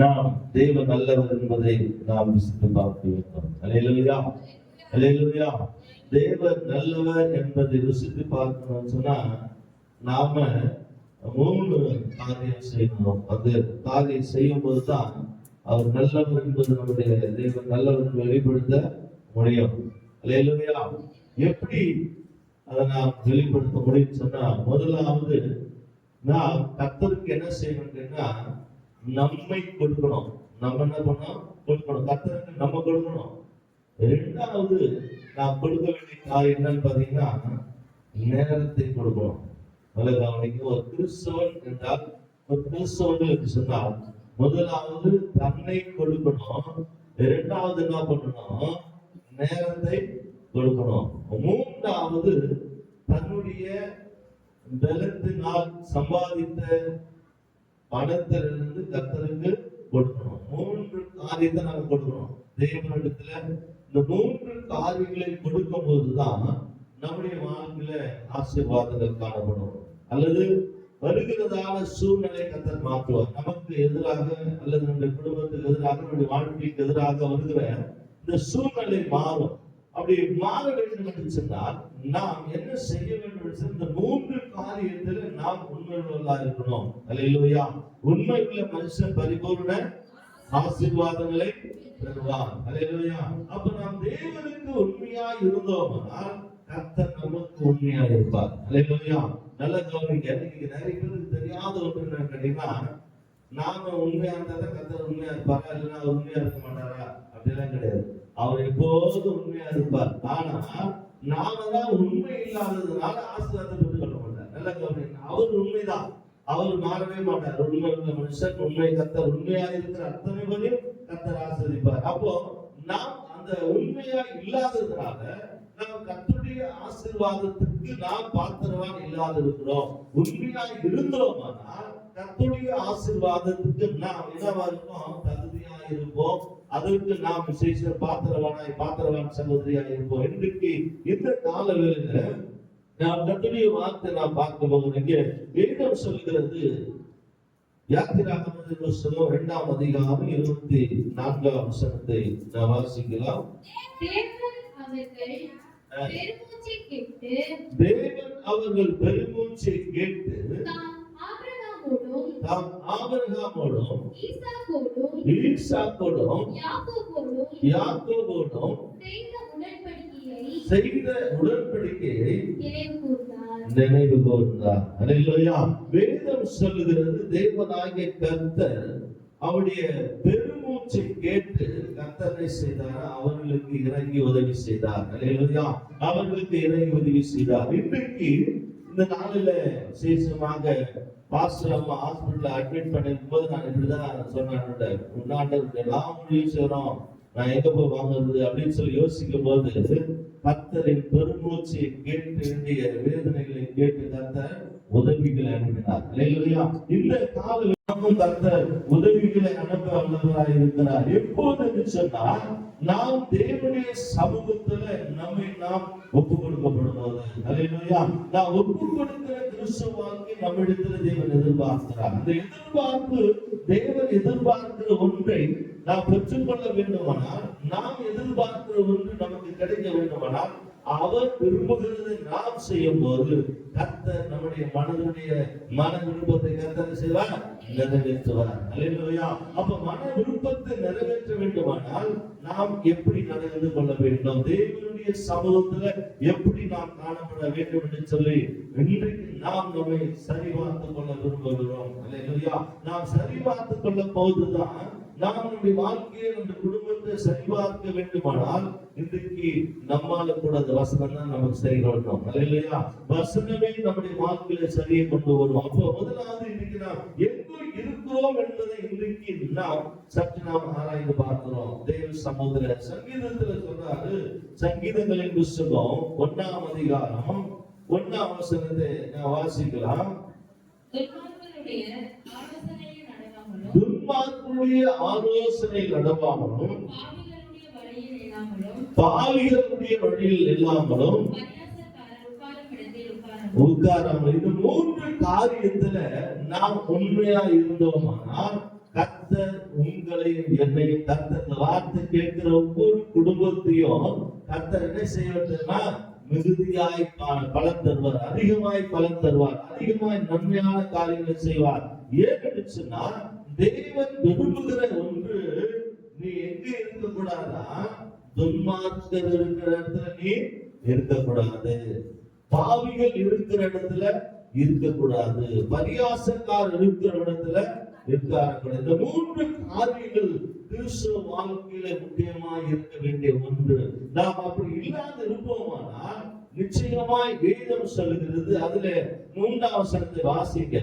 நாம் தேவ நல்லவர் என்பதை நாம் விசித்து பார்க்க வேண்டும். அல்லேலூயா, அல்லேலூயா. தேவ நல்லவர் என்பதை ருசித்து பார்க்கணும்னு சொன்னா நாம 3 காரியம் செய்யணும். அந்த காரியம் செய்யும் போதுதான் அவர் நல்லவர் என்பது நம்முடைய தேவன் நல்லவர் வெளிப்படுத்த முடியும். அல்லேலூயா. எப்படி அதை நாம் வெளிப்படுத்த முடியும் சொன்னா, முதலாவது நாம் கர்த்தருக்கு என்ன செய்யணும்னா நம்மை கொடுக்கணும். நம்ம என்ன பண்ணோம்? கொடுக்கணும். கர்த்தருக்கு நம்ம கொடுக்கணும். இரண்டாவது நாம் கொடுக்க வேண்டிய காரியம் என்னன்னு பாத்தீங்கன்னா நேரத்தை கொடுக்கணும். கவனிக்க, ஒரு கிறிஸ்தவன் என்றால், ஒரு கிறிஸ்தவன் என்று சொன்னால் முதலாவது தன்னை கொடுக்கணும், இரண்டாவது என்ன பண்ணணும்? நேரத்தை கொடுக்கணும். மூன்றாவது தன்னுடைய பலத்தினால் சம்பாதித்த பணத்திலிருந்து கர்த்தருக்கு கொடுக்கணும். 3 காரியத்தை நாம கொடுக்கணும் தேவனிடத்துல. இந்த 3 காரியங்களை கொடுக்கும் போதுதான் நம்முடைய வாழ்க்கையில ஆசீர்வாதங்கள் காணப்படும். அல்லது வருகிறதான சூழ்நிலை கர்த்தர் மாற்றுவார். நமக்கு எதிராக அல்லது நம்முடைய குடும்பத்துக்கு எதிராக, நம்முடைய வாழ்க்கைக்கு எதிராக வருகிற இந்த சூழ்நிலை மாறும். அப்படி மாற வேண்டும் என்று சொன்னால் நாம் என்ன செய்ய வேண்டும் என்று இந்த 3 காரியத்தில் நாம் உண்மையுள்ளவர்களாக இருக்கணும். அல்லேலூயா. உண்மையுள்ள மனுஷன் பரிபூர்ண ஆசீர்வாதங்களை பெறுவான். அல்லேலூயா. அப்ப நாம் தேவனுக்கு உண்மையா இருந்தோம்னால் கர்த்தர் நமக்கு உண்மையா இருப்பார். அல்லேலூயா. நல்ல கவனிக்க, இன்னைக்கு நிறைய பேருக்கு தெரியாத ஒன்று என்ன கேட்டீங்கன்னா, நாம உண்மையா இருந்தா கர்த்தர் உண்மையா இருப்பாரா, இல்லைன்னா அவர் உண்மையா இருக்க மாட்டாரா? அப்படிலாம் கிடையாது. அவர் எப்போதும் உண்மையா இருப்பார். ஆனா நாம தான் உண்மை இல்லாததுனால ஆசீர்வாதத்தை பெற்றுக் கொள்ள மாட்டார். நல்ல கவனிக்க, அவர் உண்மைதான், அவர் மாறவே மாட்டார். உண்மை உள்ள மனுஷன், உண்மை கர்த்தர், உண்மையா இருக்கிற அத்தனை பேரையும் கர்த்தர் ஆசீர்வதிப்பார். அப்போ நாம் அந்த உண்மையா இல்லாததுனால நாம் கர்த்தருடைய ஆசீர்வாதத்துக்கு நாம் பாத்திரவான் இல்லாத இருக்கிறோம். உண்மையா இருந்தோம்னா கர்த்தருடைய ஆசீர்வாதத்துக்கு நாம் என்னவா இருப்போம்? தகுதியா இருப்போம். அதற்கு நாம் விசேஷ பாத்திரவான் சகோதரியாக இருப்போம். இன்றைக்கு இந்த கால வேளையில நாம் கர்த்தருடைய வார்த்தை நாம் பார்க்க போகிறோம். இங்கே வேதம் சொல்கிறது, யாத்திராகமத்தின் புத்தகம் 2ஆம் அதிகாரம் 24ஆம் வசனத்தை நாம் வாசிக்கலாம். தேவன் அவர்கள் பெருமூச்சை கேட்டு தாம் ஆபிரகாமோடும் ஈசாக்கோடும் யாக்கோபோடும் செய்த உடன்படிக்கையை நினைவு கூர்ந்தார். அல்லேலூயா. வேதம் சொல்லுகிறது, தேவனாகிய கர்த்தர் அவருடைய பெருமூச்சை கேட்டு கர்த்தரை செய்தார், அவர்களுக்கு இறங்கி உதவி செய்தார். அல்லேலூயா. அவர்களுக்கு இறங்கி உதவி செய்தார். இன்றைக்கு இந்த நாளில விசேஷமாக பாஸ்டர் அம்மா ஹாஸ்பிட்டல்ல அட்மிட் பண்ணிருக்கும் போது நான் இப்படிதான் சொன்னேன், உன்னாண்டது எல்லாம் முடிவு செய்யறோம், நான் எங்க போய் வாங்குறது அப்படின்னு சொல்லி யோசிக்கும் போது கர்த்தரின் பெருமூச்சை கேட்டு வேண்டிய வேதனைகளை கேட்டு கர்த்தர் உதவிகளை அனுப்பினார். அல்லேலூயா. இந்த கால கர்த்தர் உதவிகளை அனுப்ப வல்லவராய் இருக்கிறார். எப்போது சொன்னால் நாம் தேவனுடைய சமூகத்துல நம்மை நாம் ஒப்பு கொடுக்கப்படும் போது. அல்லேலூயா. நாம் ஒப்பு கொடுக்கிற கிறிஸ்துவ வாழ்க்கை நம்மிடத்துல தேவன் எதிர்பார்க்கிறார். அந்த தேவன் எதிர்பார்க்கிற ஒன்றை நாம் பெற்றுக்கொள்ள வேண்டுமானால், நாம் எதிர்பார்க்கிற ஒன்று நமக்கு கிடைக்க வேண்டுமானால், அவர் விரும்புகிறதை நாம் செய்யும் போது கர்த்தர் நம்முடைய மன விருப்பத்தை கர்த்தர் செய்வார், நிறைவேற்றுவார். அல்லேலூயா. அப்ப மன விருப்பத்தை நிறைவேற்ற வேண்டுமானால் நாம் எப்படி நடந்து கொள்ள வேண்டும், தேவனுடைய சமூகத்துல எப்படி நாம் காணப்பட வேண்டும் என்று சொல்லி இன்றைக்கு நாம் நம்மை சரிபார்த்துக் கொள்ள விரும்புகிறோம். அல்லேலூயா. நாம் சரிபார்த்துக் கொள்ள போதுதான் நாம் நம்முடைய வாழ்க்கையை, நம்முடைய குடும்பத்தை சரிபார்க்க வேண்டுமானால் இன்றைக்கு நம்மால கூட அந்த வசனம் தான் நமக்கு செய்யணும். அல்லேலூயா. வசனமே நம்முடைய வாழ்க்கையில சரியை கொண்டு வரும். அப்போ முதலாவது இன்றைக்கு நாம் எங்கு இருக்கிறோம் என்பதை இன்றைக்கு நாம் சற்று நாம் ஆராய்ந்து பார்க்கிறோம். தேவ சகோதர சங்கீதத்துல சொல்றாரு, சங்கீதங்களின் புத்தகம் 1ஆம் அதிகாரம் 1ஆம் வசனத்தை நான் வாசிக்கலாம். துன்மார்க்கருடைய ஆலோசனை நடவாமலும் பாவிகளுடைய வழியில் இல்லாமலும் உட்காராமல், இந்த 3 காரியத்துல நாம் உண்மையா இருந்தோமானால் கர்த்தர் உங்களையும் என்னையும் கர்த்தர் இந்த வார்த்தை கேட்கிற ஒவ்வொரு குடும்பத்தையும் கர்த்தர் என்ன செய்வதுன்னா மிகுதியாய் பலன் தருவார், அதிகமாய் பலன் தருவார், அதிகமாய் நன்மையான காரியங்களை செய்வார். ஏன்னு சொன்னா தேவன் விரும்புகிற ஒன்று, நீ எங்க இருக்கக்கூடாதா? துன்மார்க்கர் இருக்கிற இடத்துல நீ இருக்கக்கூடாது, பாவிகள் இருக்கிற இடத்துல இருக்கக்கூடாது, பரியாசக்காரர் இருக்கிற இடத்துல இருக்கார்கள். இந்த 3 காரியங்கள் கிறிஸ்துவ வாழ்க்கையில முக்கியமாய் இருக்க வேண்டிய ஒன்று. நாம் அப்படி இல்லாத இருப்போமானால் நிச்சயமாய் வேதம் சொல்லுகிறது. அதுல 3ஆம் வசனத்தை வாசிக்க,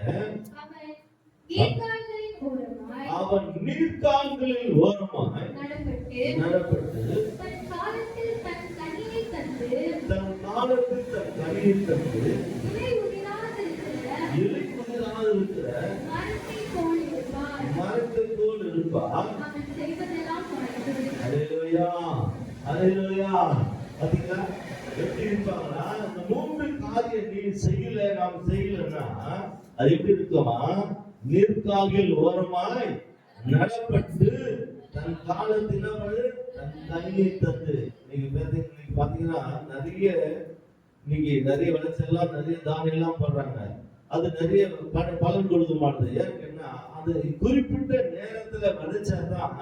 அவன் நீர்க்கால்களில் ஓரமாய் நடப்பட்டு தன் காலத்தில் தன் கனியை தந்து இலை உதிராதிருக்கிற மரத்தை போல் இருப்பார். அல்லேலூயா, அல்லேலூயா. பாத்தீங்களா எப்படி இருப்பாங்கன்னா, இந்த 3 காரியம் நீ செய்யல, நாம் செய்யலன்னா அது எப்படி இருக்குமா? நீர்க்கால்களில் ஓரமாய் நடப்பட்டு தன் காலத்தினவள் தன் கனியை தந்து. நீங்க பாத்தீங்கன்னா நிறைய விளைச்சல்லாம் நிறைய தானியம் எல்லாம் பண்றாங்க, அது நிறைய பலன் கொடுக்க மாட்டேது. ஏன்னா அது குறிப்பிட்ட நேரத்துல விளைச்சாதான்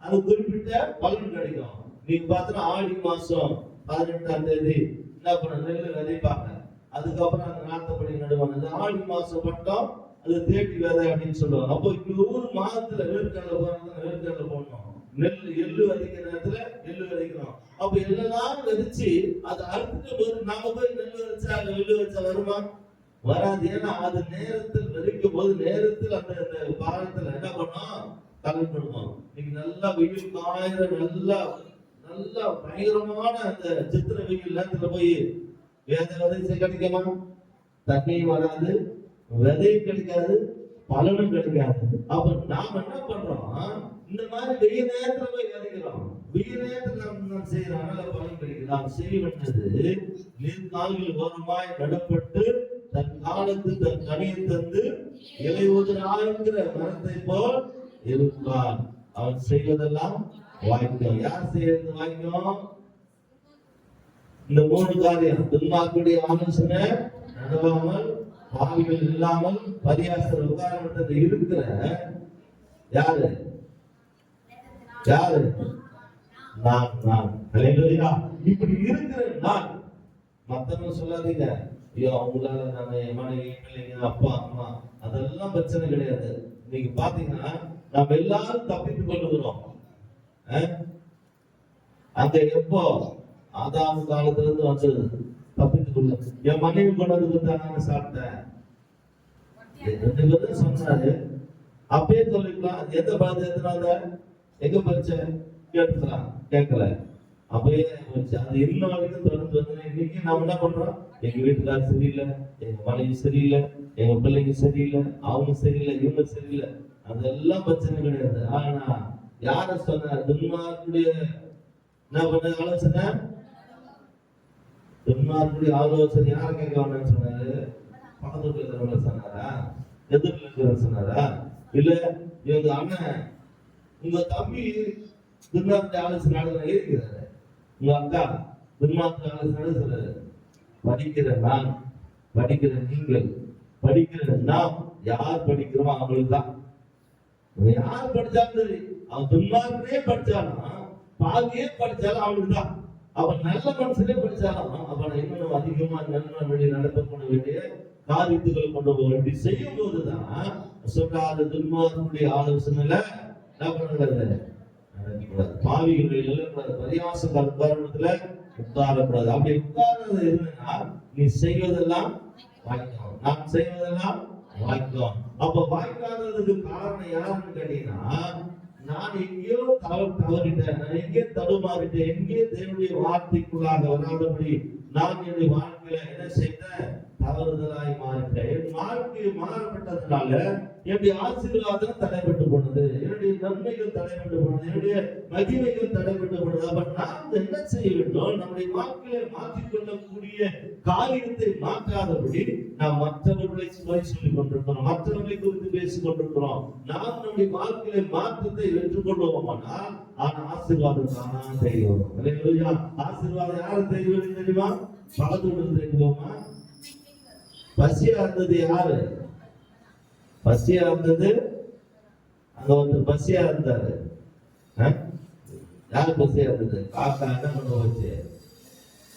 அது குறிப்பிட்ட பலன் கிடைக்கும். நீங்க பார்த்தா ஆடி மாசம் 18ஆம் தேதி என்ன பண்ண நெல் விதைப்பாங்க, அதுக்கப்புறம் அந்த நாட்டப்படி நடுவாங்க. ஆடி மாசம் பட்டம் அது தேடி விதை அப்படின்னு சொல்லுவாங்க. அப்போ இந்த ஒரு மாதத்துல வேர்க்கடலை போடணும், நெல் எள்ளு விதைக்கிற நேரத்துல எள்ளு விதைக்கிறோம். அப்ப எல்லாம் விதைச்சு அது அறுத்துட்டு போது நாம போய் நெல் விதைச்சா எள்ளு வச்சா வருமா? வராது. ஏன்னா அது நேரத்தில் விதைக்கும் போது நேரத்தில் அந்த பாரத்துல என்ன பண்ணோம்? கலன் பண்ணுவோம். நீங்க நல்லா வெயில் காயிற நல்லா பயங்கரமான அந்த சித்திர வெயில் நேரத்துல போய் விதை கிடைக்குமா? தண்ணியும் வராது, விதையும் கிடைக்காது, பலனும் கிடைக்காது. அப்ப நாம என்ன பண்றோம்? இந்த மாதிரி வெயில் நேரத்துல போய் விதைக்கிறோம், வெயில் நேரத்துல நாம் செய்யறோம், நல்ல பலன் கிடைக்குது. நாம் செய்ய வேண்டியது நீர்க்கால்கள் ஓரமாய் நடப்பட்டு தன் காலத்து தன் கனியை தந்து இலை உதிராகிற மரத்தை போல் இருப்பான். அவன் செய்வதெல்லாம் வாய்க்கும். யார் செய்யறது வாய்க்கும்? இந்த 3 காரியம். துன்மார்க்குடைய ஆலோசனை நடவாமல், பாவிகள் இல்லாமல், பரியாசர் உட்கார்ந்து இருக்கிற யாரு? நான். அல்லேலூயா. இப்படி இருக்கிற நான். மத்தவங்க சொல்லாதீங்க, ஐயோ அவங்களால நான் என் மனைவி, பிள்ளைங்க, அப்பா, அம்மா, அதெல்லாம் பிரச்சனை கிடையாது. நீங்க பாத்தீங்கன்னா நம்ம எல்லாரும் தப்பித்துக் கொள்ளுகிறோம். அந்த எப்போ ஆதாம் காலத்துல இருந்து வந்தது தப்பித்துக் கொள்ள. என் மனைவி கொண்டதுக்கு தான் நான் சாப்பிட்டேன் 2 பேரும் சொன்னாரு. அப்பயே சொல்லிக்கலாம், எந்த பழத்தை எத்தனால எங்க பறிச்ச கேட்டுக்கலாம், கேட்கல. அப்பயே அது இன்ன வரைக்கும் தொடர்ந்து வந்து இன்னைக்கு நாம என்ன பண்றோம்? எங்க வீட்டுக்காரர் சரியில்லை, எங்க மனைவி சரியில்லை, எங்க பிள்ளைங்க சரியில்லை, அவங்க சரியில்லை, இவங்க சரியில்லை, அதெல்லாம் பிரச்சனை கிடையாது. ஆனா யார சொன்ன? துன்மார்க்குடைய என்ன பண்ண ஆலோசனை? துன்மார்க்குடைய ஆலோசனை யார கேட்க வேண்டாம்னு சொன்னாரு? பக்கத்துல இருக்கிறவங்க சொன்னாரா? எதிர்ல இருக்கிறவங்க சொன்னாரா? இல்ல இவங்க அண்ணன், உங்க தம்பி துன்மார்க்குடைய ஆலோசனை நடத்துற இருக்கிறாரு, உங்க அக்கா துன்மார்க்குடைய ஆலோசனை நடத்துறாரு. படிக்கிற நான், படிக்கிற நீங்கள், படிக்கிற நாம், யார் படிக்கிறோம் அவங்களுக்கு தான். யார் படிச்சாலும் சரி, அவன் துன்மார்க்கே படிச்சாலும் பாதியே படிச்சாலும் அவனுக்கு தான். அவன் நல்ல மனசுலே படிச்சாலும் அவனை இன்னும் அதிகமா நன்மை வழி நடத்தப்பட வேண்டிய காரியத்துக்கள் கொண்டு போக வேண்டி செய்யும் போதுதான் சொல்றாரு, துன்மார்க்கனுடைய ஆலோசனையில என்ன பண்ணக்கூடாது? பாவிகள் பரியாசக்கார உதாரணத்துல உட்காரக்கூடாது. அப்படி உட்கார்றது இருந்தா நீ செய்வதெல்லாம் வாய்க்கும், நான் செய்வதெல்லாம் வாய்க்கும். அப்ப வாய்க்காததுக்கு காரணம் யாருன்னு கேட்டீங்கன்னா, நான் எங்கேயோ தவறிட்டேன், நான் எங்கே தடுமாறிட்டேன், எங்கே தேவனுடைய வார்த்தைக்குள்ளாக வராதபடி நான் என்னுடைய வாழ்க்கையில என்ன செய்தேன்? தவறுதலாய் மாறிட்டேன். என் வாழ்க்கை மாறப்பட்டதுனால என்னுடைய ஆசீர்வாதம் தடைபட்டு போனது, என்னுடைய நன்மைகள் தடைபட்டுப்படுது, என்னுடைய மகிமைகள் தடைபட்டுப்படுது. அப்ப நாம் என்ன செய்ய வேண்டும்? நம்முடைய வாழ்க்கையை மாற்றிக்கொள்ளக்கூடிய காரியத்தை மாற்றாதபடி நாம் மற்றவர்களை சுவை சொல்லிக் கொண்டிருக்கிறோம், மற்றவர்களை குறித்து பேசிக் கொண்டிருக்கிறோம். நாம் நம்முடைய வாழ்க்கையை மாற்றத்தை ஏற்றுக்கொள்வோமானால் ஆசீர்வாதம் தானா தெரியும். ஆசீர்வாதம் யாரு தெரியும் தெரியுமா? பகத்தோடு தெரியுமா? பசியா இருந்தது யாரு? பசியா இருந்தது அங்க ஒருத்தர் பசியா இருந்தாரு. யாரு பசியா இருந்தது? காக்கா என்ன பண்ண வச்சு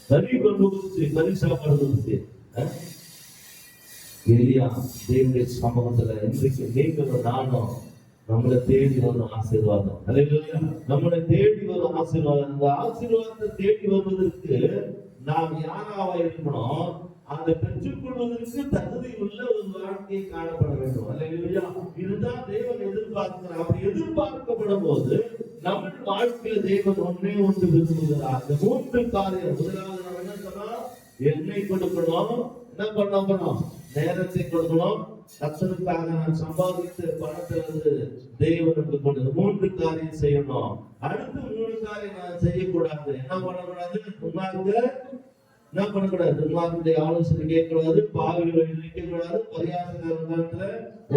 கறி கொண்டு வந்துச்சு, கறி சாப்பாடு வந்துச்சு. எலியா தேவனுடைய சமூகத்துல இன்றைக்கு நீங்களும் நானும் நம்மளை தேடி வரும் ஆசீர்வாதம், நம்மளை தேடி வரும் ஆசீர்வாதம். அந்த ஆசீர்வாதத்தை தேடி வருவதற்கு நாம் யாராவா இருக்கணும்? அதை பெற்றுக்கொள்வதற்கு தகுதி உள்ள ஒரு வாழ்க்கையை காணப்பட வேண்டும். அல்லேலூயா. இதுதான் தேவன் எதிர்பார்க்கிறார். அப்படி எதிர்பார்க்கப்படும் போது நம்ம வாழ்க்கையில தேவன் ஒன்றே ஒன்று விரும்புகிறார். அந்த 3 காரியம். முதலாவது நம்ம என்ன சொன்னோம்? எண்ணெய் கொடுக்கணும், என்ன பண்ணணும்? நேரத்தை கொடுக்கணும். கர்த்தருக்காக நான் சம்பாதித்த பணத்திலிருந்து தேவனுக்கு கொண்டு 3 காரியம் செய்யணும். அடுத்து 3 காரியம் நான் செய்யக்கூடாது. என்ன பண்ணக்கூடாது? என்ன பண்ணக்கூடாது? துன்மார்க்கனுடைய ஆலோசனை கேட்கக்கூடாது, பாவி வழி நிற்கக்கூடாது, பரியாசக்காரத்துல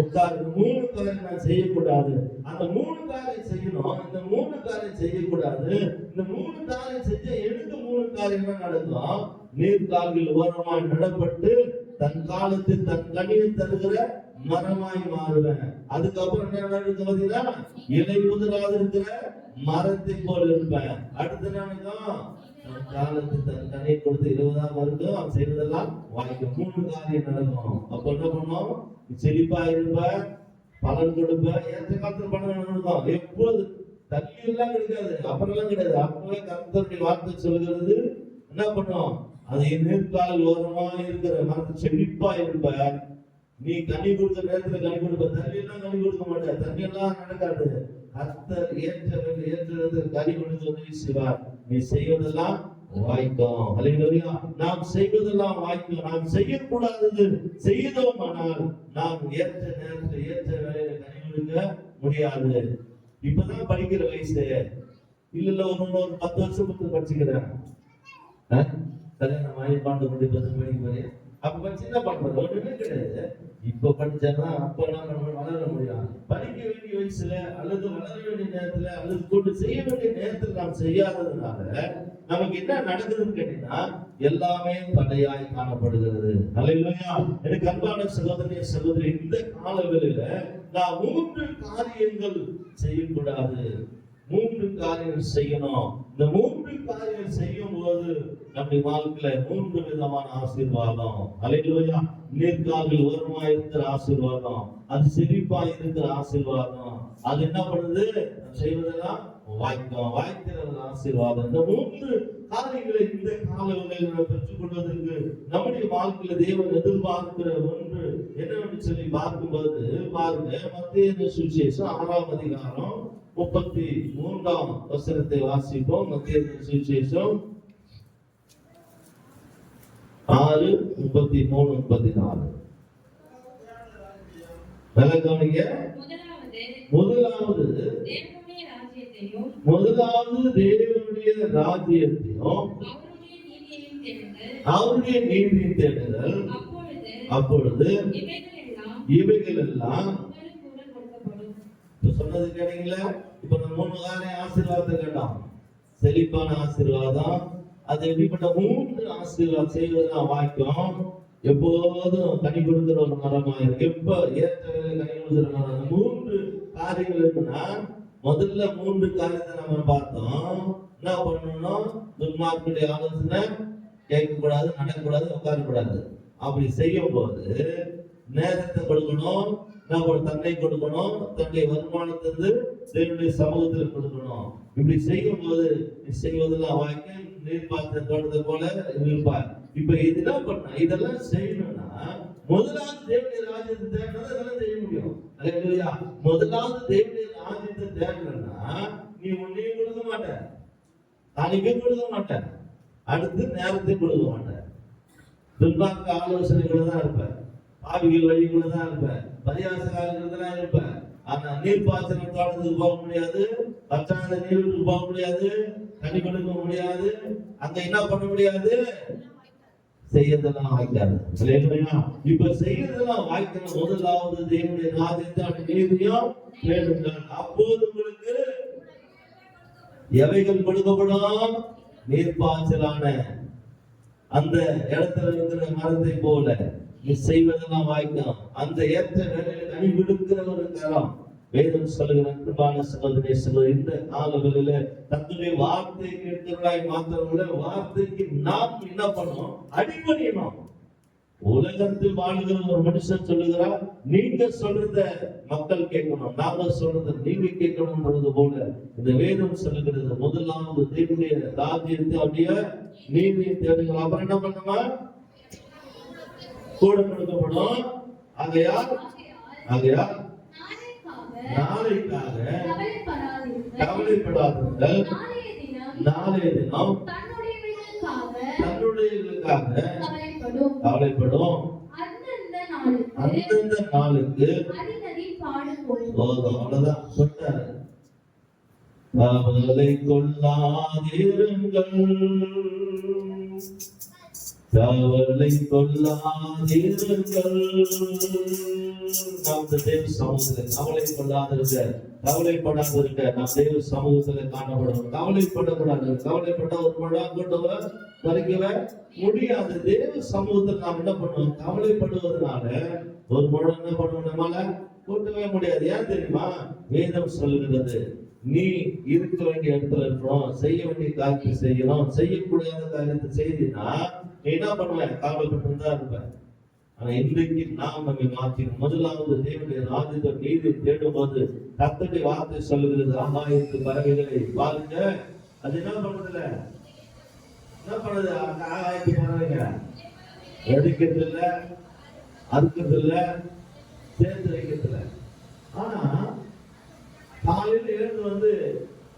உட்கார்ந்து 3 காரியம் நான் செய்யக்கூடாது. அந்த 3 காரியம் செய்யணும். இந்த 3 காரியம் செய்யக்கூடாது. இந்த 3 காரியம் செஞ்ச எனக்கு 3 காரியம் தான் நடக்கும். நீர்கால்கள் ஓரமாய் நடப்பட்டு தன் காலத்தில் தன் கனியை தருகிற மரமாய் மாறுவேன். அதுக்கப்புறம் என்ன நடக்கும் பார்த்தீங்கன்னா, இலை உதிராது இருக்கிற மரத்தை போல இருப்பேன். அடுத்த நாளைக்கும் காலத்து தன் கனியை கொடுத்து 20ஆம் வருடம் அவன் செய்வதெல்லாம் வாய்க்கும். 3 காரியம் நடக்கும். அப்ப என்ன பண்ணும்? செழிப்பா இருப்ப, பலன் கொடுப்ப. ஏற்ற காலத்துல பலன் நடக்கும். எப்போது தண்ணி எல்லாம் கிடைக்காது, அப்புறம் எல்லாம் கிடையாது. அப்பவே கர்த்தருடைய வார்த்தை சொல்கிறது என்ன பண்ணும்? அது நீர்கால் ஓரமா இருக்கிற மரத்து செழிப்பா இருப்ப. நீ கனி கொடுத்த நேரத்துல கனி கொடுப்ப. தண்ணி எல்லாம் கனி கொடுக்க மாட்டேன், தண்ணி எல்லாம் நடக்காது. கர்த்தர் ஏற்ற கனி கொடுத்து உதவி செய்வார். நீ செய்வதெல்லாம் வாய்க்கும். அல்லேலூயா. நாம் செய்வதெல்லாம் வாய்க்கும். நாம் செய்யக்கூடாதது செய்தோமானால் நாம் ஏற்ற நேரத்தில் ஏற்ற வேலையில கனி கொடுக்க முடியாது. இப்பதான் படிக்கிற வயசு இல்ல, ஒரு 10 வருஷம் படிச்சுக்கிறேன். கல்யாணம் ஆகி 12 மணிக்கு அப்ப சின்ன பண்றது ஒண்ணுமே கிடையாது. இப்ப படிச்சாதான் அப்ப நம்ம வளர முடியும். படிக்க வேண்டிய வயசுல அல்லது வளர வேண்டிய நேரத்துல அல்லது கொண்டு செய்ய வேண்டிய நேரத்துல நாம் செய்யாததுனால நமக்கு என்ன நடக்குதுன்னு கேட்டீங்கன்னா, எல்லாமே தடையாய் காணப்படுகிறது. அல்லேலூயா. எனக்கு அன்பான சகோதரி, இந்த காலவெளியில நான் 3 காரியங்கள் செய்யக்கூடாது, 3 காரியங்கள் செய்யணும். இந்த 3 காரியங்கள் செய்யும் போது நம்முடைய வாழ்க்கையில 3 விதமான ஆசீர்வாதம். அல்லேலூயா. நீர்கால்கள் ஓரமா இருக்கிற ஆசீர்வாதம், அது செழிப்பா இருக்கிற ஆசீர்வாதம், அது என்ன பண்ணுது? செய்வதெல்லாம் வாய்க்கும், வாய்க்கிற ஆசீர்வாதம். இந்த 3 காரியங்களை இந்த காலவெளியில் நாம் பெற்றுக் கொள்வதற்கு நம்முடைய வாழ்க்கையில தேவன் எதிர்பார்க்கிற ஒன்று என்னவென்று சொல்லி பார்க்கும்போது பாருங்க, மத்தேயு சுவிசேஷம் 6ஆம் அதிகாரம் 33ஆம் வசனத்தை வாசிப்போம். மத்தேயு சுவிசேஷம் 6:33-34. முதலாவது தேவனுடைய ராஜ்யத்தையும் அவருடைய நீதியையும் தேடுதல், அப்பொழுது இவைகள் எல்லாம் சொன்னது கேட்டீங்களா? இப்ப நம்ம 3 காரியம் ஆசீர்வாதத்தை கேட்டோம். செழிப்பான ஆசீர்வாதம், அது எப்படிப்பட்ட 3 ஆசீர்வாதம் செய்வதெல்லாம் வாய்க்கும். எப்போதும் கனி கொடுக்கிற ஒரு மரமா இருக்கு. எப்ப ஏற்ற வேலை கனி கொடுக்கிற மரம். 3 காரியங்கள் இருக்குன்னா, முதல்ல 3 காரியத்தை நம்ம பார்த்தோம். என்ன பண்ணணும்? துன்மார்க்கனுடைய ஆலோசனை கேட்கக்கூடாது, நடக்கக்கூடாது, உட்காரக்கூடாது. அப்படி செய்யும் போது நேரத்தை கொடுக்கணும், நம்ம தன்னை கொடுக்கணும், தன்னுடைய வருமானத்திலிருந்து தேவனுடைய சமூகத்தில் கொடுக்கணும். இப்படி செய்யும் போது செய்வதெல்லாம் வாய்க்க நீர் பார்த்த தோட்டத்தை போல இருப்பார். இப்ப இதெல்லாம் பண்ண இதெல்லாம் செய்யணும்னா முதலாவது தேவனுடைய ராஜ்யத்தை தேடணும், அதெல்லாம் செய்ய முடியும். அல்லேலூயா. முதலாவது தேவனுடைய ராஜ்யத்தை தேடணும்னா நீ ஒன்னையும் கொடுக்க மாட்ட, தனிக்கே கொடுக்க மாட்ட, அடுத்து நேரத்தை கொடுக்க மாட்ட, துன்மார்க்க ஆலோசனைகளை தான் இருப்ப, பாவிகள் வழிகளை தான் இருப்ப, பரியாச காலத்துல தான் இருப்ப. ஆனா நீர்ப்பாசன தோட்டத்துக்கு போக முடியாது, பச்சாத நீருக்கு போக முடியாது, தண்ணி கொடுக்க முடியாது, அங்க என்ன பண்ண முடியாது, செய்யறதெல்லாம் வாய்க்காது. இப்ப செய்யறதெல்லாம் வாய்க்கணும். முதலாவது தேவனுடைய ராஜ்யத்தை நீதியும் வேண்டுங்கள், அப்போது உங்களுக்கு எவைகள் கொடுக்கப்படும், நீர்ப்பாய்ச்சலான அந்த இடத்துல இருக்கிற மரத்தை போல நீ செய்வதெல்லாம் வாய்க்கும். அந்த ஏற்ற வேலையில கனி கொடுக்கிற ஒரு காலம் வேதம் சொல்லுகிற கிருபான சகோதரே சொல்லுகிற இந்த காலங்களில தன்னுடைய வார்த்தை கேட்கிறவர்களாய் மாத்திரமில்ல, வார்த்தைக்கு நாம் என்ன பண்ணணும், அடிபணியணும். உலகத்தில் வாழ்கிற ஒரு மனுஷன் சொல்லுகிறார், நீங்க சொல்றத மக்கள் கேட்கணும், நாங்க சொல்றத நீங்க கேட்கணும்ன்றது போல இந்த வேதம் சொல்லுகிறது. முதலாவது தேவனுடைய ராஜ்யத்தை அப்படிய நீதியை தேடுங்கள், அப்புறம் என்ன பண்ணுமா, கூட கொடுக்கப்படும். ஆகையால் நாளைக்காக கவலைப்படாதீர்கள், நாளைய தினம் தன்னுடையவர்களுக்காக கவலைப்படும். அந்தந்த நாளுக்கு அவ்வளவுதான் சொன்னாரு. கவலை கொள்ளாதிருங்கள், கவலை கொள்ளாதிருங்கள். நாம் தேவ சமூகத்தில் கவலை கொள்ளாதிருக்க, கவலைப்படாதிருக்க நாம் தேவ சமூகத்தில் காணப்படும். கவலைப்படக்கூடாது. கவலைப்பட்ட ஒரு மழை கொண்டு வரைக்கவே முடியாது. தேவ சமூகத்தில் நாம் என்ன பண்ணுவோம், கவலைப்படுவதனால ஒரு மழை என்ன பண்ணுவோம், நம்மளால கூட்டவே முடியாது. ஏன் தெரியுமா, வேதம் சொல்லுகிறது, நீ இருக்க வேண்டிய இடத்துல இருக்கணும், செய்ய வேண்டிய காரியத்தை செய்யணும், செய்யக்கூடாத காரியத்தை செய்தீங்கன்னா என்ன பண்ணுவேன், கவலைப்பட்டு தான் இருப்பேன். ஆனா இன்றைக்கு நாம் நம்மை மாற்றினோம். முதலாவது தேவனுடைய ராஜ்யத்தை நீதி தேடும் போது கர்த்தருடைய வார்த்தை சொல்லுகிறது, ஆகாயத்து பறவைகளை பாருங்க, அது என்ன பண்ணுறதுல, என்ன பண்ணுது, ஆகாயத்து பறவைங்க எடுக்கிறது இல்ல, அறுக்கிறது இல்ல, சேர்த்து வைக்கிறது இல்ல. ஆனா காலையில் எழுந்து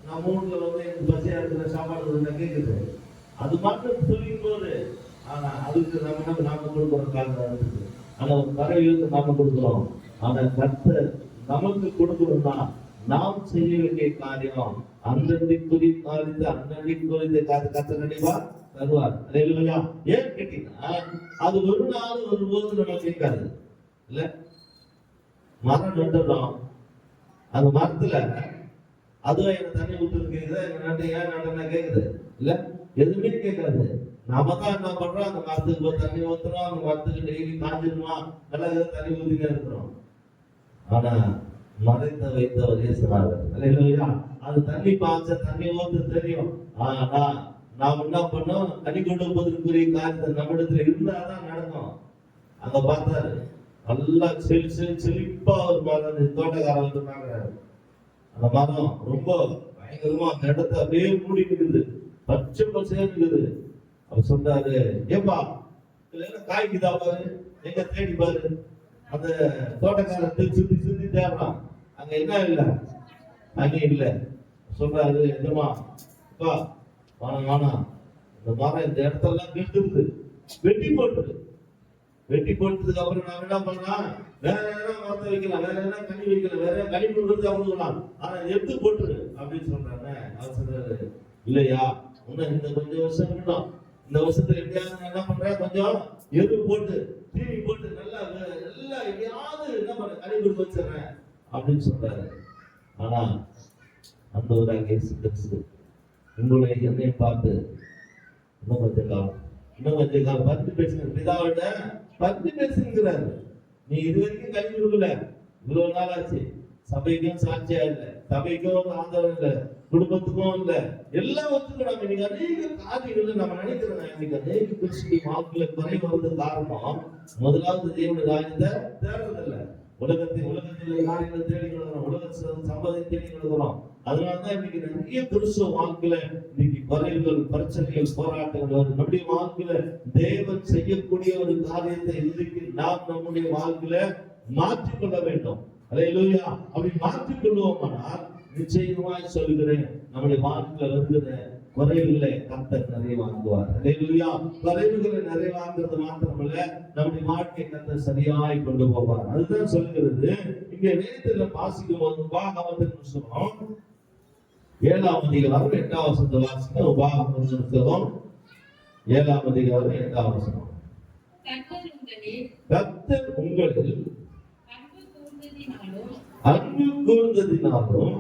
நம்ம ஊர்ல எனக்கு பசியா இருக்கிற சாப்பாடு கேட்குது, அது மட்டும் சொல்லிக்கும் போது, ஆனா அதுக்கு நாம கொடுக்குறோம் காலம் இருக்குது. ஆனா ஒரு பறவைகளுக்கு நாம கொடுக்குறோம். ஆனா கர்த்தர் நமக்கு கொடுக்கணும்னா நாம் செய்ய வேண்டிய காரியம் அந்தன்றைக்குரிய காரியத்தை அந்தன்றைக்குரிய கர்த்தர் கண்டிப்பா தருவார். இல்லையா? ஏன் கேட்டீங்கன்னா அது ஒரு நாள் வரும்போது நம்ம கேட்காது இல்ல. மரம் நட்டுறோம், அந்த மரத்துல அதுவும் எனக்கு தண்ணி ஊற்றுறது கேக்குது, எங்க நட்டு ஏன் நட்டுனா கேக்குது இல்ல, எதுவுமே கேட்காது. நாம தான் என்ன பண்றோம், அந்த மரத்துக்கு தண்ணி ஊத்துறோம், அந்த மரத்துக்கு டெய்லி காஞ்சிருமா நல்லா தண்ணி ஊத்தினே இருக்கிறோம். ஆனா மறைத்த வைத்தவர் இயேசுநாதர், இல்லையா? அது தண்ணி பாய்ச்ச தண்ணி ஊத்து தெரியும். ஆனா நாம் என்ன பண்ணோம், கனி கொடுப்பதற்குரிய காரியத்தை நம்மிடத்துல இருந்தாதான் நடக்கும். அங்க பார்த்தாரு, நல்லா செழிப்பா ஒரு மரம், தோட்டக்காரர் சொன்னாங்க, அந்த மரம் ரொம்ப பயங்கரமா அந்த இடத்த அப்படியே மூடி இருக்குது, பச்சை பச்சையா இருக்குது. அவர் சொல்றாரு, ஏப்பா காய்க்குதா பாரு, எங்க தேடி பாரு. அந்த தோட்டக்காரத்தை சுத்தி சுத்தி தேடுறான், அங்க என்ன இல்ல, தண்ணி இல்ல. சொல்றாரு, எஜமா அப்பா வானம் இந்த மரம் இந்த இடத்தெல்லாம் கெடுத்துருது, வெட்டி போட்டுரு. வெட்டி போட்டதுக்கு அப்புறம் நாம என்ன பண்ணலாம், வேற என்ன மரத்தை வைக்கலாம், வேற என்ன கனி வைக்கலாம், வேற கனி கொடுக்கறது அவங்களுக்கலாம், ஆனா எடுத்து போட்டுரு அப்படின்னு சொல்றாங்க. அவர் சொல்றாரு, இல்லையா இன்னும் இந்த கொஞ்சம் வருஷம் இருக்கணும், இந்த வருஷத்துல எப்படியாவது என்ன பண்றேன், கொஞ்சம் எரு போட்டு தீனி போட்டு நல்லா நல்லா எப்படியாவது என்ன பண்ண கனி கொடுக்க வச்சிடறேன் அப்படின்னு சொல்றாரு. ஆனா அந்த ஒரு இயேசு கிறிஸ்து உங்களை என்னையும் பார்த்து இன்னும் கொஞ்சம் காலம் பத்து பேசுங்க, பிதாவிட பத்து பேசுங்கிறாரு. நீ இது வரைக்கும் கல்வி கொடுக்கல, இவ்வளவு நாள் ஆச்சு, சபைக்கும் சாட்சியா இல்ல, சபைக்கும் ஆதரவு இல்ல, குடும்பத்துக்கும் இல்ல, எல்லாம் ஒத்துக்கணும். இன்னைக்கு அநேக காரியங்கள் நம்ம நினைக்கிறோம், இன்னைக்கு அநேக கிறிஸ்துவ வாக்குல குறை வருவது காரணம் முதலாவது தேவனுடைய ராஜ்யத்தை தேடுறதில்லை. உலகத்தில் காரியங்களை தேடி கொடுக்கிறோம், உலக சம்பதை தேடி கொடுக்கிறோம். அதனாலதான் இன்னைக்கு நிறைய கிறிஸ்துவ வாழ்க்கையில இன்னைக்கு குறைகள், பிரச்சனைகள், போராட்டங்கள் வருது. நம்முடைய வாழ்க்கையில தேவன் செய்யக்கூடிய ஒரு காரியத்தை இன்றைக்கு நாம் நம்முடைய வாழ்க்கையில மாற்றிக்கொள்ள வேண்டும். அல்லேலூயா. அப்படி மாற்றிக்கொள்வோமானால் நிச்சயமாய் சொல்கிறேன், நம்முடைய வாழ்க்கையில வருகிற குறைவில்லை, கர்த்தர் நிறைவாக்குவார். அல்லேலூயா. குறைவுகளை நிறைவாக்குறது மாத்திரமல்ல, நம்முடைய வாழ்க்கை கர்த்தர் சரியாய் கொண்டு போவார். அதுதான் சொல்கிறது. இங்க வேதத்துல வாசிக்கும் போது உபாகமத்தின் புத்தகம் 7ஆம் அதிகாரம் 8ஆம் வசனத்தை வாசிக்க. உபாகமத்தின் புத்தகம் 7ஆம் அதிகாரம் 8ஆம் வசனம். கர்த்தர் உங்களில் அன்பு கூர்ந்ததினாலும்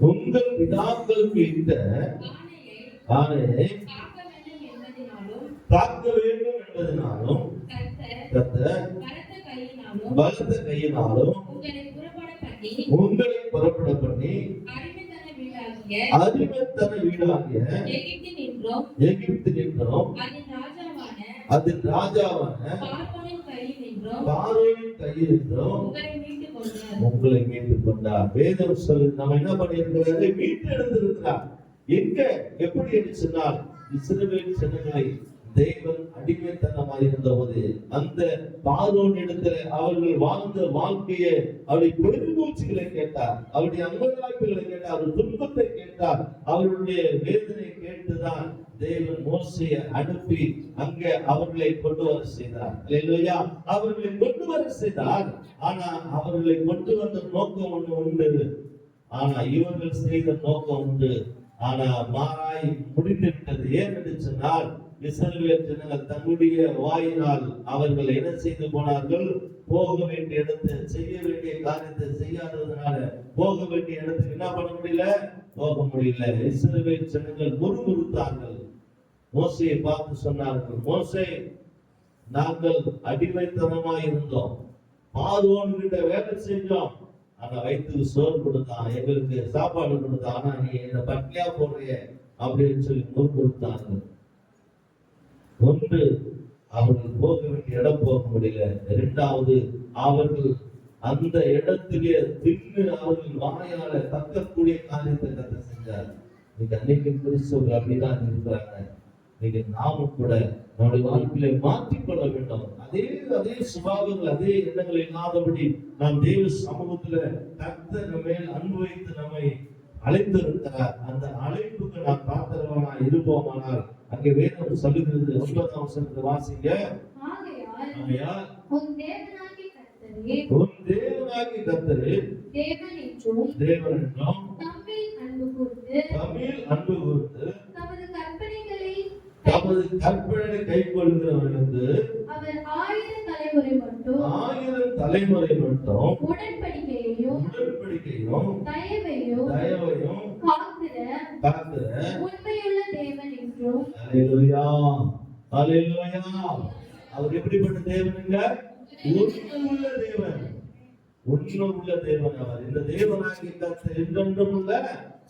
உங்கள் பிதாக்களுக்கு இட்ட ஆணையை காக்க வேண்டும் என்பதனாலும் கர்த்தர் பலத்த கையினாலும் உங்களை புறப்பட பண்ணி அடிமைத்தன வீடாகிய எகிப்து நின்றோம் அதன் ராஜாவான பார்வோனின் கையில் நின்றோம் உங்களை மீட்டுக் கொண்டார். வேதம் சொல்லுது, நம்ம என்ன பண்ணியிருக்கிறாரு? மீட்டு எடுத்திருக்கிறார். எங்க, எப்படி என்று சொன்னால், இஸ்ரவேல் ஜனங்களை தேவன் அடிமைத்தனமாக இருந்த போது அந்த பார்வோன் இடத்துல அவர்கள் வாழ்ந்த வாழ்க்கையை, அவருடைய பெருமூச்சுகளை கேட்டார், அவருடைய அங்கலாய்ப்புகளை கேட்டார், அவருடைய துன்பத்தை கேட்டார், அவருடைய வேதனை கேட்டுதான் தேவன் மோசேயை அனுப்பி அங்க அவர்களை கொண்டு வர செய்தார். அல்லேலூயா. அவர்களை கொண்டு வர செய்தார். ஆனா அவர்களை கொண்டு வந்த நோக்கம் ஒன்று உண்டு. ஆனா இவர்கள் செய்த நோக்கம் உண்டு. ஆனா மாறாய் முடிந்து விட்டது. ஏன் என்று சொன்னால், இஸ்ரவேல் ஜனங்கள் தன்னுடைய வாயினால் அவர்கள் என்ன செய்து போனார்கள்? போக வேண்டிய இடத்தை, செய்ய வேண்டிய காரியத்தை செய்யாததுனால போக வேண்டிய இடத்துக்கு என்ன பண்ண முடியல? போக முடியல. இஸ்ரவேல் ஜனங்கள் முறுமுறுத்தார்கள். மோசேயை பார்த்து சொன்னார்கள், மோசே, நாங்கள் அடிமைத்தனமாய் இருந்தோம், பார்வோன் கிட்ட வேலை செஞ்சோம், ஆனா வயிற்றுக்கு சோறு கொடுத்தான், எங்களுக்கு சாப்பாடு கொடுத்தான், ஆனா நீ என்ன பட்டியா போடுறிய அப்படின்னு சொல்லி முறுமுறுத்தார்கள். ஒன்று, அவர்கள் போக வேண்டிய இடம் போக முடியல. இரண்டாவது, அவர்கள் அந்த இடத்திலே தின்னு அவர்கள் வாயால கக்கக்கூடிய காரியத்தை கத்த செஞ்சார். நீங்க அன்னைக்கு கிறிஸ்தவர்கள் அப்படிதான் இருக்கிறாங்க. நீங்க நாமும் கூட நம்முடைய வாழ்க்கையை மாற்றிக்கொள்ள வேண்டும். அதே சுபாவங்கள், அதே எண்ணங்கள் இல்லாதபடி நாம் தேவ சமூகத்துல கர்த்தர் நம்ம மேல் அன்பு வைத்து நம்மை அழைத்திருக்கிறார். அந்த அழைப்புக்கு நாம் பாத்திரமா இருப்போமானால், அங்கே வேதம் சொல்லுகிறது, 9ஆம் வசனத்தை வாசிங்க. ஆகையால் உன் தேவனாகிய கர்த்தரே தேவன் என்றும் தம்மில் அன்பு கூர்ந்து தமது கற்பனை கை கொள்கிறவர்களுக்கு அவர் 1000 தலைமுறை மட்டும் உடன்படிக்கையையும் தயவையும் காக்கிற உண்மையுள்ள தேவன் என்றும். அல்லேலூயா, அல்லேலூயா. அவர் எப்படிப்பட்ட தேவனுங்க? உண்மையுள்ள தேவன், உண்மையுள்ள தேவன். அவர் இந்த தேவனாகிய கர்த்தர் என்றென்றும் உள்ள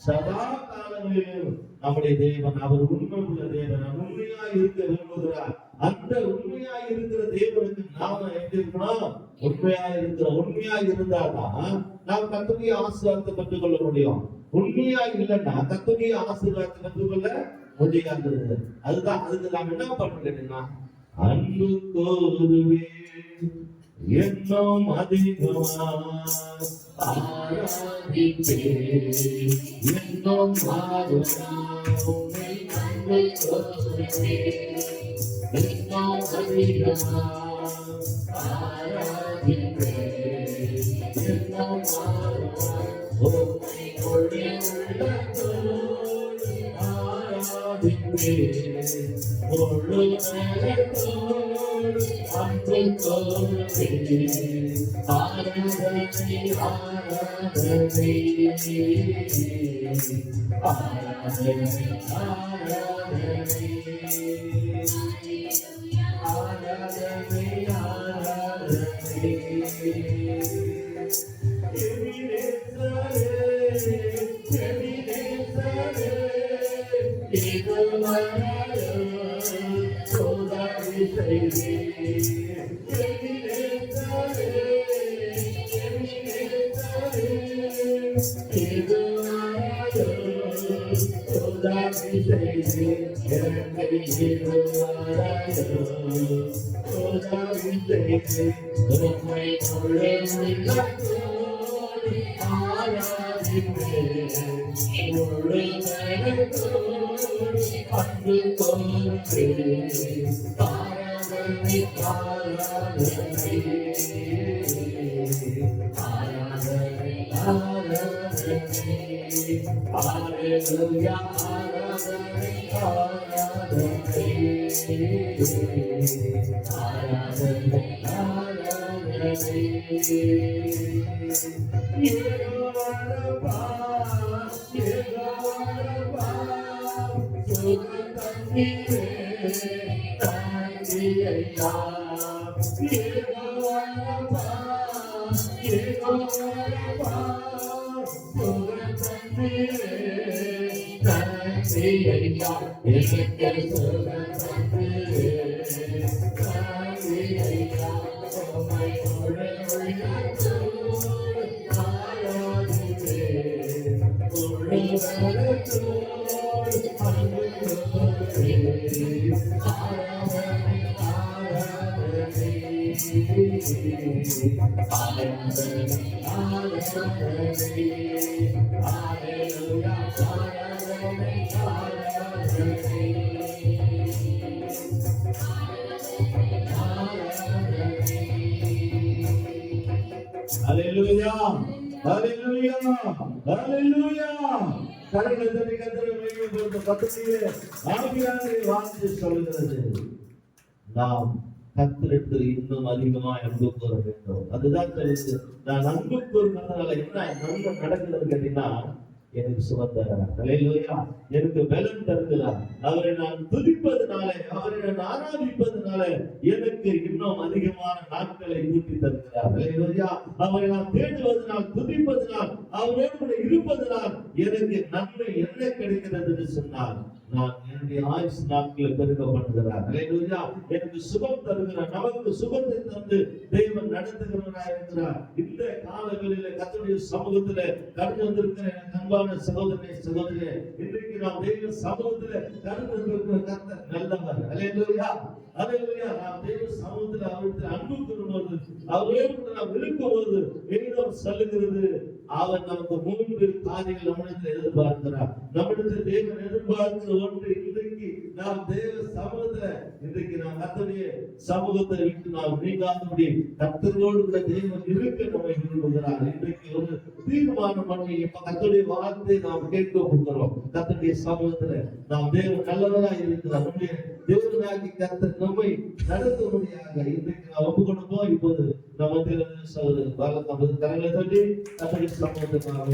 சதா காலங்களிலும் நம்முடைய தேவன். அவர் உண்மை உள்ள தேவன். உண்மையாய் இருக்க விரும்புகிறார். அந்த உண்மையாய் இருக்கிற தேவனுக்கு நாம எப்படி இருக்கணும்? உண்மையாய் இருந்தாதான் நாம் கர்த்தருடைய ஆசீர்வாதத்தை பெற்றுக் கொள்ள முடியும். உண்மையாய் இல்லைன்னா கர்த்தருடைய ஆசீர்வாதத்தை பெற்றுக் கொள்ள முடியாது. அதுதான், அதுக்கு நாம் என்ன பண்ணணும்னா, அன்பு கூறுவேன் என்னும் அதிகமா ஆராதிப்பேன் என்னும் அன்பு கூறுவேன் என்னும் அதிகமா ஆராதிப்பேன் என்னும் அன்பு தோன்றே ஆராதனை ஆராதனை ஆராதனை ஆராதனை ஹalleluya ஆராதனை ஆராதனை ஆராதனை ஆராதனை யெகோவா யெகோவா சுகந்தீரே தாங்கியா யெகோவா யெகோவா சுகந்தீரே தாங்கியா எனக்கு சுகந்தீரே தாங்கியா ஓமை உடலுள்ள ஆராதித்தே உடலுள்ள Hallelujah, hallelujah, hallelujah. கரங்களை தட்டி கர்த்தரை மகிமைப்படுத்த பக்கத்திலே ஆவியானவரை வார்த்தை சொல்கிறது. நாம் கர்த்தருக்கு இன்னும் அதிகமாய் அன்பு கூற வேண்டும். அதுதான் சொல்லுது. நான் அன்பு கூறுறதுனால என்ன நன்மை நடக்குதுன்னு கேட்டீங்கன்னா எனக்கு சுகம் தருகிறார். ஹல்லேலூயா. எனக்கு பலன் தருகிறார். அவரை நான் துதிப்பதனாலே அவரை நான் ஆராதிப்பதனால எனக்கு இன்னும் அதிகமான நாட்களை கூட்டி தருகிறார். ஹல்லேலூயா. அவரை நான் தேடுவதனால் துதிப்பதனால் அவரோடு கூட இருப்பதனால் எனக்கு நன்மை என்ன கிடைக்கிறது என்று சொன்னால் நான் என்னுடைய ஆயுசு நாட்களை பெருக பண்ணுகிறார். ஹல்லேலூயா. எனக்கு சுகம் தருகிறார். நமக்கு சுகத்தை தந்து தேவன் நடத்துகிறவராய் இருக்கிறார். இந்த காலங்களிலே கர்த்தருடைய சமூகத்திலே கடந்து வந்திருக்கிற அன்பான சகோதரனே சகோதரியே, இன்றைக்கு நாம் தேவ சமூகத்திலே கடந்து வந்திருக்கிற கர்த்தர் நல்லவர். ஹல்லேலூயா, ஹல்லேலூயா. நாம் தேவ சமூகத்திலே அவரிடத்தில் அன்பு கூறும்போது அவரோடு நாம் இருக்கும்போது வேதம் சொல்லுகிறது அவர் நமக்கு 3 காரியங்கள் நம்மிடத்தில் எதிர்பார்க்கிறார். நம்மிடத்தில் தேவன் எதிர்பார்க்கிற ஒன்று இன்றைக்கு நாம் தேவ சமூகத்துல இன்றைக்கு நாம் கர்த்தருடைய சமூகத்தை விட்டு நாம் நீங்காதபடி கர்த்தரோடு கூட தேவன் இருக்க நம்மை விரும்புகிறார். இன்றைக்கு ஒரு தீர்மானம் பண்ணி இப்ப கர்த்தருடைய வார்த்தை நாம் கேட்க போகிறோம். கர்த்தருடைய சமூகத்துல நாம் தேவன் நல்லவராக இருக்கிறார். நம்முடைய தேவனாகி கர்த்தர் நம்மை நடத்தும்படியாக இன்றைக்கு நாம் ஒப்பு கொடுப்போம். இப்போது நம்ம சகோதரர் கரங்களை தட்டி கர்த்தருடைய சமூகத்தை நாம்